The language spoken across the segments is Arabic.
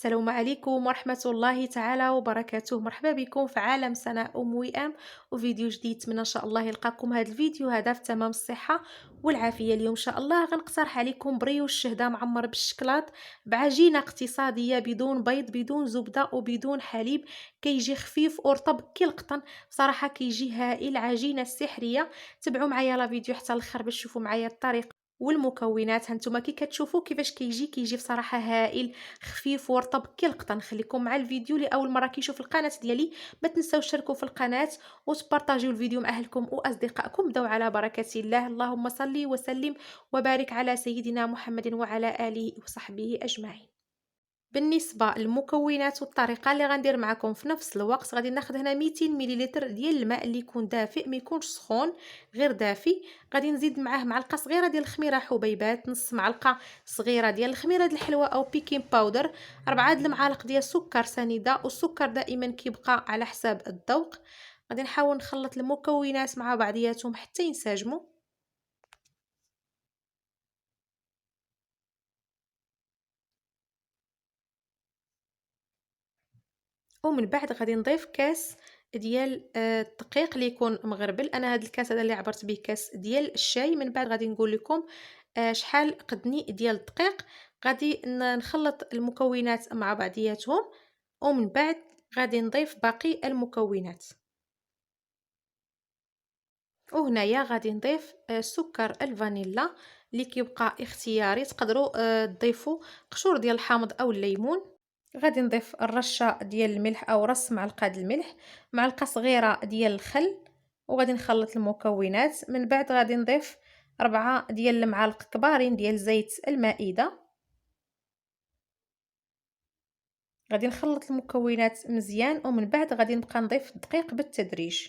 السلام عليكم ورحمة الله تعالى وبركاته. مرحبا بكم في عالم سناء وئام وفيديو جديد. اتمنى ان شاء الله يلقاكم هذا الفيديو هذا في تمام الصحة والعافية. اليوم ان شاء الله غنقترح عليكم بريوش الشهدة معمر بالشكلاط بعجينة اقتصادية بدون بيض بدون زبدة وبدون حليب. كيجي خفيف ورطب كي القطن، بصراحة كيجي هائل، عجينة سحرية. تبعوا معايا لا فيديو حتى الاخر باش تشوفوا معايا الطريقة والمكونات. هانتوما كي كتشوفوا كيفاش كيجي بصراحة هائل، خفيف ورطب كي القطن. خليكم مع الفيديو لاول مره كيشوف القناه ديالي، ما تنساوش تشتركوا في القناه وتبارطاجيو الفيديو مع اهلكم واصدقائكم. بداو على بركه الله. اللهم صل وسلم وبارك على سيدنا محمد وعلى اله وصحبه اجمعين. بالنسبه للمكونات والطريقه اللي غندير معكم في نفس الوقت، غادي ناخذ هنا 200 مليلتر ديال الماء اللي يكون دافئ، ما يكونش سخون، غير دافئ. غادي نزيد معاه معلقه صغيره ديال الخميره حبيبات، نص معلقه صغيره ديال الخميره ديال الحلوى او بيكين باودر، 4 المعالق ديال السكر سنيده، والسكر دائما كيبقى على حساب الذوق. غادي نحاول نخلط المكونات مع بعضياتهم حتى ينسجموا. ومن بعد غادي نضيف كاس ديال الدقيق اللي يكون مغربل. انا هذا الكاس هذا اللي عبرت به كاس ديال الشاي. من بعد غادي نقول لكم شحال قدني ديال الدقيق. غادي نخلط المكونات مع بعضياتهم، ومن بعد غادي نضيف باقي المكونات. وهنايا غادي نضيف سكر الفانيلا اللي كيبقى اختياري. تقدروا تضيفوا قشور ديال الحامض او الليمون. غادي نضيف الرشه ديال الملح او رص معلقه د الملح، معلقه صغيره ديال الخل، وغادي نخلط المكونات. من بعد غادي نضيف 4 ديال المعالق كبارين ديال زيت المائده. غادي نخلط المكونات مزيان، ومن بعد غادي نبقى نضيف الدقيق بالتدريج.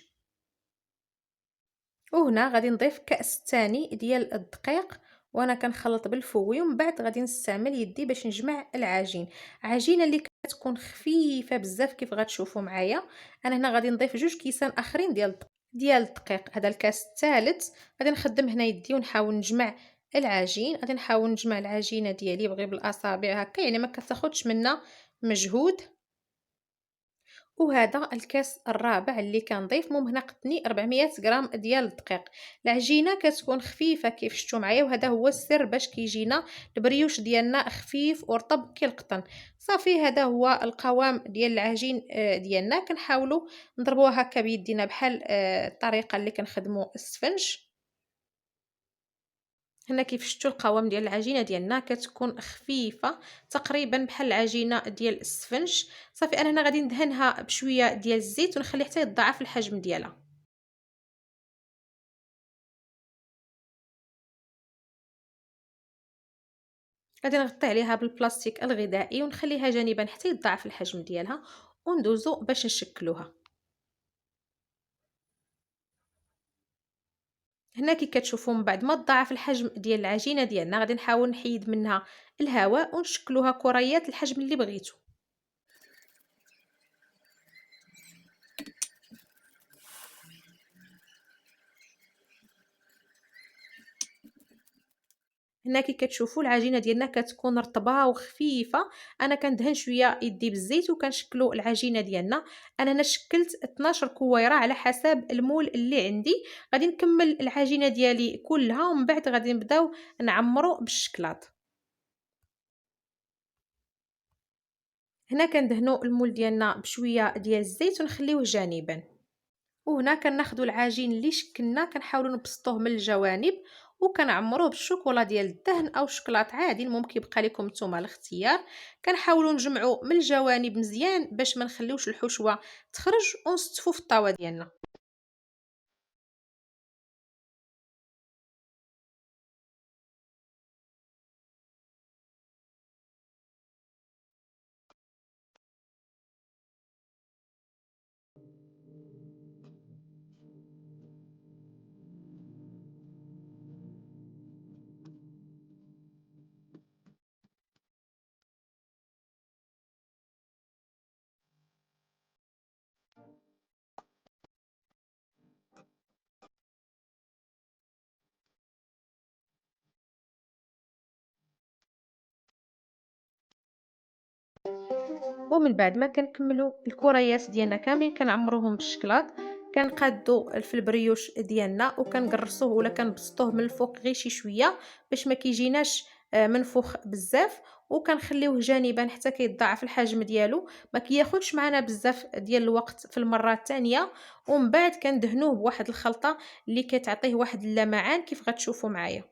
وهنا غادي نضيف كأس ثاني ديال الدقيق، وانا كنخلط بالفوي. ومن بعد غادي نستعمل يدي باش نجمع العجين. عجينه اللي كتكون خفيفه بزاف كيف غتشوفوا معايا. انا هنا غادي نضيف 2 كيسان اخرين ديال الدقيق. هذا الكاس الثالث غادي نخدم هنا يدي ونحاول نجمع العجين. غادي نحاول نجمع العجينه ديالي بغير بالاصابع هكا، يعني ما كتاخذش منا مجهود. وهذا الكاس الرابع اللي كنضيف مهم هنا قدني 400 غرام ديال الدقيق. العجينه كتكون خفيفه كيف شفتوا معايا، وهذا هو السر باش كيجينا البريوش ديالنا خفيف ورطب كالقطن. صافي هذا هو القوام ديال العجين ديالنا. كنحاولوا نضربوها هكا بيدينا بحال الطريقه اللي كنخدموا السفنج. هنا كيف شفتوا القوام ديال العجينه ديالنا كتكون خفيفه تقريبا بحال العجينه ديال السفنج. صافي انا هنا غادي ندهنها بشويه ديال الزيت ونخلي حتى يتضاعف الحجم ديالها. غادي نغطي عليها بالبلاستيك الغذائي ونخليها جانبا حتى يتضاعف الحجم ديالها، وندوزو باش نشكلوها. هنا كي كتشوفوا من بعد ما تضاعف الحجم ديال العجينه ديالنا غادي نحاول نحيد منها الهواء ونشكلوها كريات الحجم اللي بغيتو. هنا كي كتشوفوا العجينه ديالنا كتكون رطبه وخفيفه. انا كندهن شويه يدي بالزيت وكنشكلوا العجينه ديالنا. انا هنا شكلت 12 كويره على حسب المول اللي عندي. غادي نكمل العجينه ديالي كلها، ومن بعد غادي نبداو نعمروا بالشكلاط. هنا كندهنوا المول ديالنا بشويه ديال الزيت ونخليوه جانبا. وهنا كناخذوا العجين اللي شكلنا كنحاولوا نبسطوه من الجوانب وكنعمروه بالشوكولا ديال الدهن او شوكولاط عادي، المهم كيبقى لكم نتوما الاختيار. كنحاولوا نجمعوا من الجوانب مزيان باش ما نخليوش الحشوه تخرج، ونستفوا في الطاوه ديالنا. ومن بعد ما كنكملوا الكريات ديالنا كاملين كنعمروهم بالشكلاط. كنقادو في البريوش ديالنا وكنقرصوه ولا كنبسطوه من الفوق غير شي شويه باش ما كيجيناش منفوخ بزاف. وكنخليوه جانبا حتى كيتضاعف الحجم ديالو، ما كياخدش معنا بزاف ديال الوقت في المره الثانيه. ومن بعد كندهنوه بواحد الخلطه اللي كتعطيه واحد اللمعان كيف غتشوفوا معايا.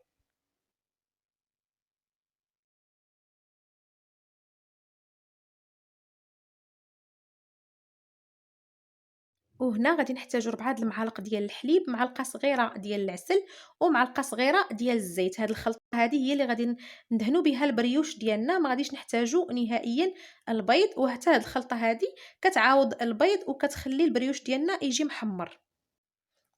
وهنا غادي نحتاجو 4 المعالق ديال الحليب، معلقة صغيرة ديال العسل، ومعلقة صغيرة ديال الزيت. هاد الخلطة هادي هي اللي غادي ندهنو بها البريوش ديالنا، ما غاديش نحتاجو نهائيا البيض. وحتى هاد الخلطة هادي كتعاوض البيض وكتخلي البريوش ديالنا يجي محمر.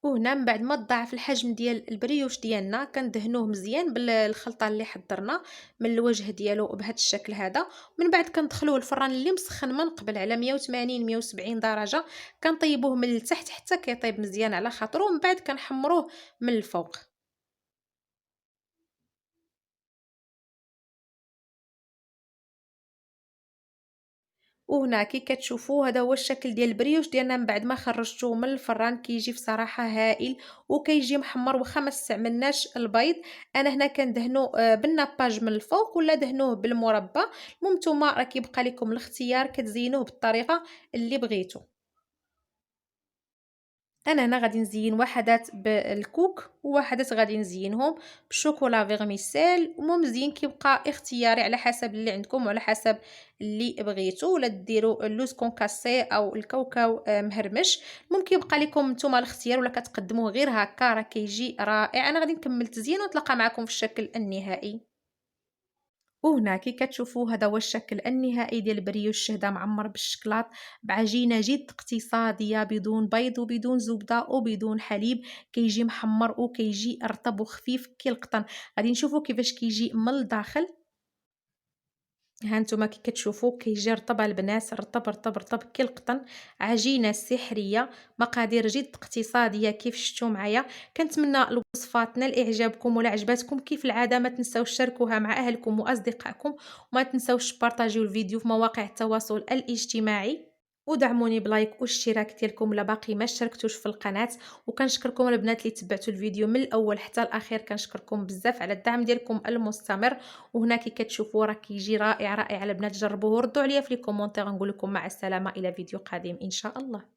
وهنا من بعد ما تضاعف الحجم ديال البريوش ديالنا كندهنوه مزيان بالخلطه اللي حضرنا من الوجه ديالو بهذا الشكل هذا. من بعد كندخلوه الفران اللي مسخن من قبل على 180 170 درجه. كنطيبوه من التحت حتى كيطيب مزيان على خاطرو، ومن بعد كنحمروه من الفوق. وهنا كي كتشوفوا هذا هو الشكل ديال البريوش ديالنا من بعد ما خرجتوه من الفران. كيجي بصراحه هائل وكيجي محمر واخا ما استعملناش البيض. انا هنا كندهنو بالناباج من الفوق ولا دهنوه بالمربى. المهم نتوما راه كيبقى لكم الاختيار، كتزينوه بالطريقه اللي بغيتو. انا هنا غادي نزين وحدات بالكوك ووحدات غادي نزينهم بالشوكولا فيغميسيل. المهم الزين كيبقى اختياري على حسب اللي عندكم وعلى حسب اللي بغيتو، ولا ديروا اللوز كونكاسي او الكاوكاو مهرمش. المهم كيبقى لكم نتوما الاختيار، ولا كتقدموه غير هكا راه كيجي رائع. انا غادي نكمل تزيين ونتلاقى معكم في الشكل النهائي. وهنا كي كتشوفوا هذا هو الشكل النهائي ديال البريوش الشهده معمر بالشكلاط بعجينه جد اقتصاديه بدون بيض وبدون زبده وبدون حليب. كيجي محمر وكيجي رطب وخفيف كي القطن. غادي نشوفوا كيفاش كيجي من الداخل. ها نتوما كي كتشوفوا كيجي رطب البنات، رطب رطب رطب كي القطن. عجينه سحريه، مقادير جد اقتصاديه كيف شفتوا معايا. كنتمنى الوصفات نال اعجابكم، ولا عجباتكم كيف العاده ما تنساوش تشاركوها مع اهلكم واصدقائكم، وما تنساوش بارطاجيو الفيديو في مواقع التواصل الاجتماعي. ودعموني بلايك واشتراك ديالكم لا باقي ما اشتركتوش في القناه. وكنشكركم البنات اللي تبعتوا الفيديو من الاول حتى الاخير، كنشكركم بزاف على الدعم ديالكم المستمر. وهنا كي كتشوفوا راه كيجي رائع رائع البنات. جربوه وردوا عليا في لي كومونتير. نقول لكم مع السلامه الى فيديو قادم ان شاء الله.